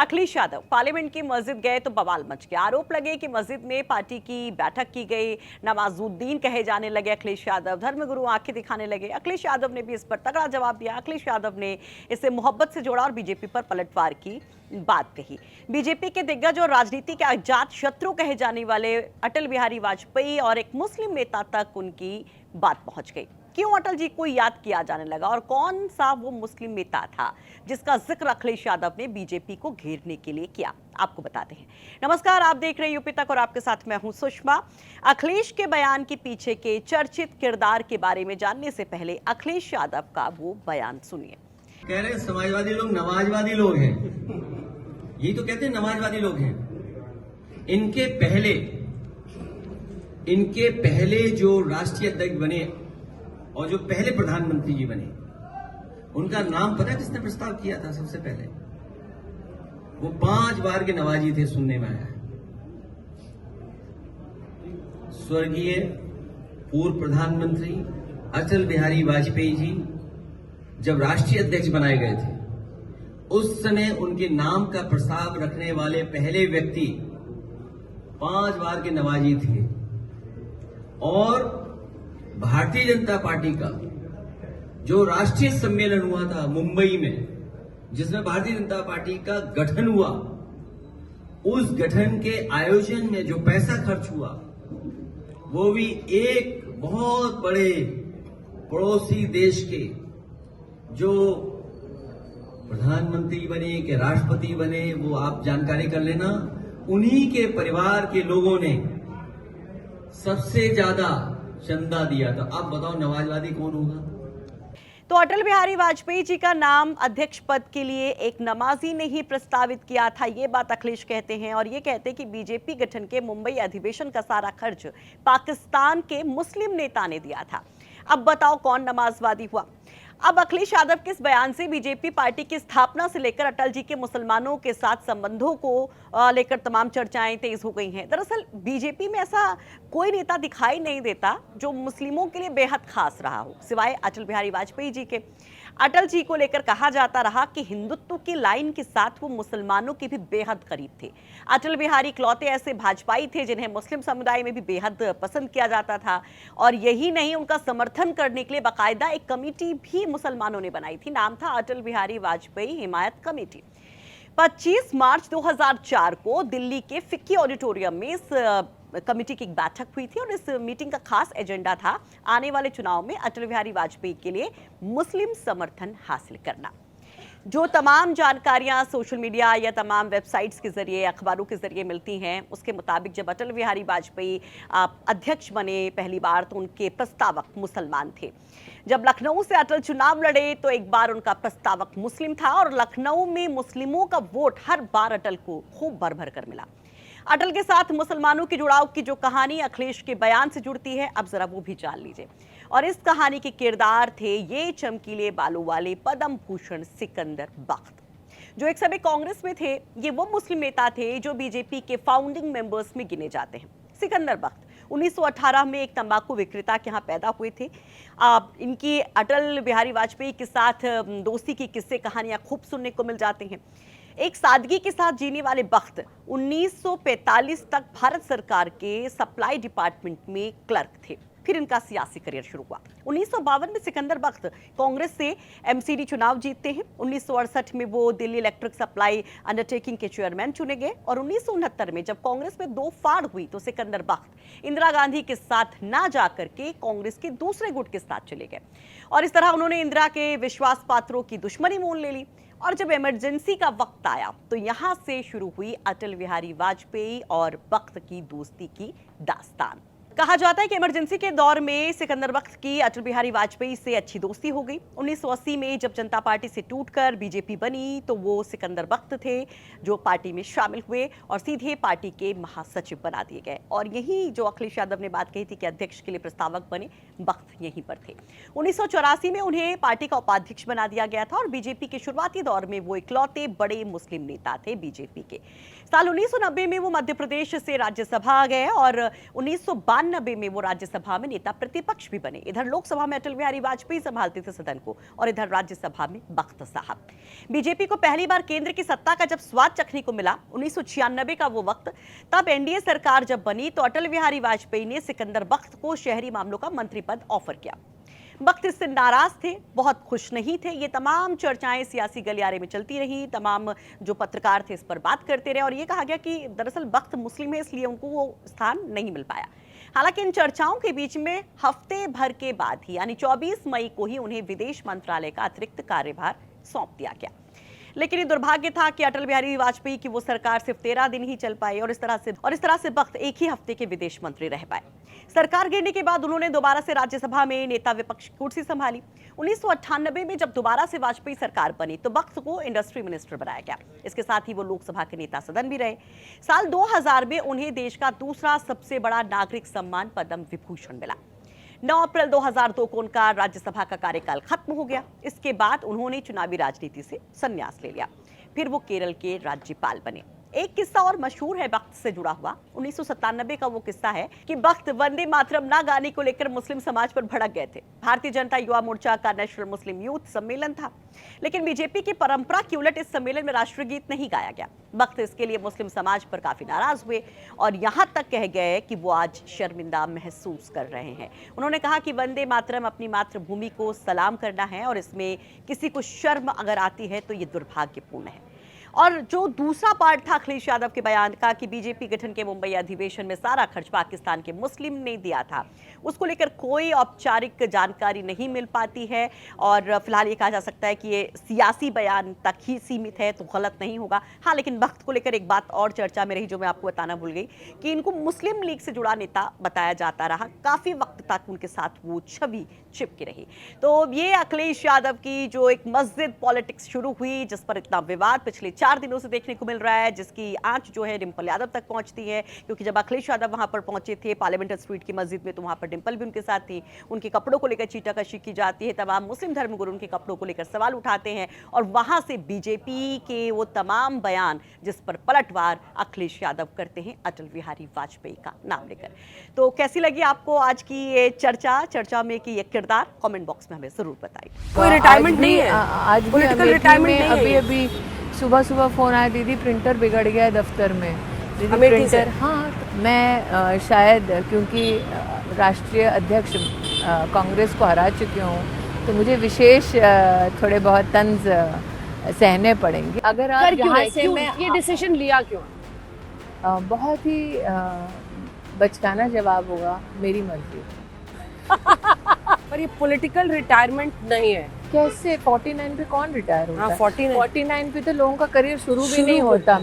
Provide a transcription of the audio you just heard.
Akhilesh Yadav parliament की मस्जिद गए तो बवाल मच गया। आरोप लगे कि मस्जिद में पार्टी की बैठक की गई। नवाजुद्दीन कहे जाने लगे अखिलेश यादव, धर्मगुरु आंखें दिखाने लगे। अखिलेश यादव ने भी इस पर तगड़ा जवाब दिया। अखिलेश यादव ने इसे मोहब्बत से जोड़ा और बीजेपी पर पलटवार की बात कही। बीजेपी के दिग्गज और राजनीति के अजात शत्रु कहे जाने वाले अटल बिहारी वाजपेयी और एक मुस्लिम नेता तक उनकी बात पहुंच गई। क्यों अटल जी को याद किया जाने लगा और कौन सा वो मुस्लिम नेता था जिसका जिक्र अखिलेश यादव ने बीजेपी को घेरने के लिए किया, आपको बताते हैं। नमस्कार, आप देख रहे हैं यूपी तक और आपके साथ मैं हूं सुषमा। अखिलेश के बयान के पीछे के चर्चित किरदार के बारे में जानने से पहले अखिलेश यादव का वो बयान सुनिए। कह रहे हैं समाजवादी लोग नमाजवादी लोग हैं, यही तो कहते हैं नमाजवादी लोग हैं। इनके पहले जो राष्ट्रीय अध्यक्ष बने और जो पहले प्रधानमंत्री जी बने, उनका नाम पता है किसने प्रस्ताव किया था? सबसे पहले वो 5 बार के नवाजी थे, सुनने में आया है। स्वर्गीय पूर्व प्रधानमंत्री अटल बिहारी वाजपेयी जी जब राष्ट्रीय अध्यक्ष बनाए गए थे, उस समय उनके नाम का प्रस्ताव रखने वाले पहले व्यक्ति 5 बार के नवाजी थे। और भारतीय जनता पार्टी का जो राष्ट्रीय सम्मेलन हुआ था मुंबई में, जिसमें भारतीय जनता पार्टी का गठन हुआ, उस गठन के आयोजन में जो पैसा खर्च हुआ, वो भी एक बहुत बड़े पड़ोसी देश के जो प्रधानमंत्री बने कि राष्ट्रपति बने, वो आप जानकारी कर लेना, उन्हीं के परिवार के लोगों ने सबसे ज्यादा चंदा दिया था। अब बताओ नमाजवादी कौन होगा? तो अटल बिहारी वाजपेयी जी का नाम अध्यक्ष पद के लिए एक नमाजी ने ही प्रस्तावित किया था, ये बात अखिलेश कहते हैं। और ये कहते हैं कि बीजेपी गठन के मुंबई अधिवेशन का सारा खर्च पाकिस्तान के मुस्लिम नेता ने दिया था। अब बताओ कौन नमाजवादी हुआ? अब अखिलेश यादव के इस बयान से बीजेपी पार्टी की स्थापना से लेकर अटल जी के मुसलमानों के साथ संबंधों को लेकर तमाम चर्चाएं तेज हो गई हैं। दरअसल बीजेपी में ऐसा कोई नेता दिखाई नहीं देता जो मुस्लिमों के लिए बेहद खास रहा हो, सिवाय अटल बिहारी वाजपेयी जी के। अटल जी को लेकर कहा जाता रहा कि हिंदुत्व की लाइन के साथ वो मुसलमानों के भी बेहद करीब थे। अटल बिहारी इकलौते ऐसे भाजपाई थे जिन्हें मुस्लिम समुदाय में भी बेहद पसंद किया जाता था। और यही नहीं, उनका समर्थन करने के लिए बाकायदा एक कमेटी भी मुसलमानों ने बनाई थी, नाम था अटल बिहारी वाजपेयी हिमायत कमेटी। 25 मार्च 2004 को दिल्ली के फिक्की ऑडिटोरियम में इस कमेटी की एक बैठक हुई थी और इस मीटिंग का खास एजेंडा था आने वाले चुनाव में अटल बिहारी वाजपेयी के लिए मुस्लिम समर्थन हासिल करना। जो तमाम जानकारियां सोशल मीडिया या तमाम वेबसाइट्स के जरिए, अखबारों के जरिए मिलती हैं, उसके मुताबिक जब अटल बिहारी वाजपेयी अध्यक्ष बने पहली बार तो उनके प्रस्तावक मुसलमान थे। जब लखनऊ से अटल चुनाव लड़े तो एक बार उनका प्रस्तावक मुस्लिम था और लखनऊ में मुस्लिमों का वोट हर बार अटल को खूब भर भर कर मिला। अटल के साथ मुसलमानों की जुड़ाव की जो कहानी अखिलेश के बयान से जुड़ती है, अब जरा वो भी जान लीजिए। और इस कहानी के किरदार थे ये चमकीले बालों वाले पद्म भूषण सिकंदर बख्त, जो एक समय कांग्रेस में थे। ये वो मुस्लिम नेता थे जो बीजेपी के फाउंडिंग मेंबर्स में गिने जाते हैं। सिकंदर बख्त 1918 में एक तंबाकू विक्रेता के यहाँ पैदा हुए थे। इनकी अटल बिहारी वाजपेयी के साथ दोस्ती की किस्से कहानियां खूब सुनने को मिल जाती हैं। एक सादगी के साथ जीने वाले बख्त 1945 तक भारत सरकार के सप्लाई डिपार्टमेंट में क्लर्क थे। फिर इनका सियासी करियर शुरू हुआ। 1952 में सिकंदर बख्त कांग्रेस से एमसीडी चुनाव जीतते हैं। 1968 में वो दिल्ली इलेक्ट्रिक सप्लाई अंडरटेकिंग के चेयरमैन चुने गए और 1969 में जब कांग्रेस में दो फाड़ हुई तो सिकंदर बख्त इंदिरा गांधी के साथ ना जाकर के कांग्रेस के दूसरे गुट के साथ चले गए और इस तरह उन्होंने इंदिरा के विश्वास पात्रों की दुश्मनी मोल ले ली। और जब इमरजेंसी का वक्त आया तो यहां से शुरू हुई अटल बिहारी वाजपेयी और बख्त की दोस्ती की दास्तान। कहा जाता है कि इमरजेंसी के दौर में सिकंदर बख्त की अटल बिहारी वाजपेयी से अच्छी दोस्ती हो गई। 1980 में जब जनता पार्टी से टूटकर बीजेपी बनी तो वो सिकंदर बख्त थे जो पार्टी में शामिल हुए और सीधे पार्टी के महासचिव बना दिए गए। और यही जो अखिलेश यादव ने बात कही थी कि अध्यक्ष के लिए प्रस्तावक बने, बख्त यहीं पर थे। 1984 में उन्हें पार्टी का उपाध्यक्ष बना दिया गया था और बीजेपी के शुरुआती दौर में वो इकलौते बड़े मुस्लिम नेता थे बीजेपी के। साल 1990 में वो मध्य प्रदेश से राज्यसभा आ गए और 1992 1998 में वो राज्यसभा में नेता प्रतिपक्ष भी बने। इधर लोकसभा में अटल बिहारी वाजपेयी संभालते थे सदन को और इधर राज्यसभा में बख्त साहब। बीजेपी को पहली बार केंद्र की सत्ता का जब स्वाद चखने को मिला 1996 का वो वक्त, तब एनडीए सरकार जब बनी तो अटल बिहारी वाजपेयी ने सिकंदर बख्त को शहरी मामलों का मंत्री पद ऑफर किया। बख्त इससे नाराज थे, बहुत खुश नहीं थे। ये तमाम चर्चाएं सियासी गलियारे में चलती रही, तमाम जो पत्रकार थे इस पर बात करते रहे और ये कहा गया कि दरअसल बख्त मुस्लिम है इसलिए उनको वो स्थान नहीं मिल पाया। हालांकि इन चर्चाओं के बीच में हफ्ते भर के बाद ही यानी 24 मई को ही उन्हें विदेश मंत्रालय का अतिरिक्त कार्यभार सौंप दिया गया। लेकिन ये दुर्भाग्य था कि अटल बिहारी वाजपेयी की वो सरकार सिर्फ 13 दिन ही चल पाई और इस तरह से बख्त एक ही हफ्ते के विदेश मंत्री रह पाए। सरकार गिरने के बाद उन्होंने दोबारा से राज्यसभा में नेता विपक्ष की कुर्सी संभाली। 1998 में जब दोबारा से वाजपेयी सरकार बनी तो बख्त को इंडस्ट्री मिनिस्टर बनाया गया। इसके साथ ही वो लोकसभा के नेता सदन भी रहे। साल 2000 में उन्हें देश का दूसरा सबसे बड़ा नागरिक सम्मान पद्म विभूषण मिला। 9 अप्रैल 2002 को उनका राज्यसभा का कार्यकाल खत्म हो गया। इसके बाद उन्होंने चुनावी राजनीति से संन्यास ले लिया। फिर वो केरल के राज्यपाल बने। एक किस्सा और मशहूर है बख्त से जुड़ा हुआ। 1997 का वो किस्सा है कि बख्त वंदे मातरम ना गाने को लेकर मुस्लिम समाज पर भड़क गए थे। भारतीय जनता युवा मोर्चा का नेशनल मुस्लिम यूथ सम्मेलन था, लेकिन बीजेपी की परंपरा के उलट इस सम्मेलन में राष्ट्रीय गीत नहीं गाया गया। बख्त इसके लिए मुस्लिम समाज पर काफी नाराज हुए और यहां तक कह गए कि वो आज शर्मिंदा महसूस कर रहे हैं। उन्होंने कहा कि वंदे मातरम अपनी मातृभूमि को सलाम करना है और इसमें किसी को शर्म अगर आती है तो ये दुर्भाग्यपूर्ण है। और जो दूसरा पार्ट था अखिलेश यादव के बयान का कि बीजेपी गठन के मुंबई अधिवेशन में सारा खर्च पाकिस्तान के मुस्लिम ने दिया था, उसको लेकर कोई औपचारिक जानकारी नहीं मिल पाती है और फिलहाल ये कहा जा सकता है कि ये सियासी बयान तक ही सीमित है तो गलत नहीं होगा। हाँ, लेकिन वक्त को लेकर एक बात और चर्चा में रही जो मैं आपको बताना भूल गई कि इनको मुस्लिम लीग से जुड़ा नेता बताया जाता रहा। काफी वक्त तक उनके साथ वो छवि चिपकी रही। तो ये अखिलेश यादव की जो एक मस्जिद पॉलिटिक्स शुरू हुई, जिस पर इतना विवाद पिछले 4 दिनों से देखने को मिल रहा है, जिसकी आंच जो है डिंपल यादव तक पहुंचती है, क्योंकि जब अखिलेश यादव वहां पर पहुंचे थे पार्लियामेंट स्ट्रीट की मस्जिद में तो वहां पर डिंपल भी उनके साथ थी। उनके कपड़ों को लेकर चीटाकशी की जाती है, तमाम मुस्लिम धर्मगुरु उनके कपड़ों को लेकर सवाल उठाते हैं और वहां से बीजेपी के वो तमाम बयान जिस पर पलटवार अखिलेश यादव करते हैं अटल बिहारी वाजपेयी का नाम लेकर। तो कैसी लगी आपको आज की ये चर्चा में कि ये किरदार? कमेंट बॉक्स में हमें जरूर बताइए। कोई रिटायरमेंट नहीं है, आज भी पॉलिटिकल रिटायरमेंट नहीं है। अभी सुबह फोन आया, दीदी प्रिंटर बिगड़ गया है दफ्तर में, दीदी प्रिंटर। हाँ, मैं शायद क्योंकि राष्ट्रीय अध्यक्ष कांग्रेस को हरा चुकी हूँ तो मुझे विशेष थोड़े बहुत तंज सहने पड़ेंगे। अगर आप यहाँ से मैं ये डिसीजन लिया क्यों? बहुत ही बचकाना जवाब होगा, मेरी मर्जी। पर ये पॉलिटिकल रिटायरमेंट नहीं है। कैसे 49 पे कौन रिटायर होता है? 49 पे तो लोगों का करियर शुरू भी नहीं होता।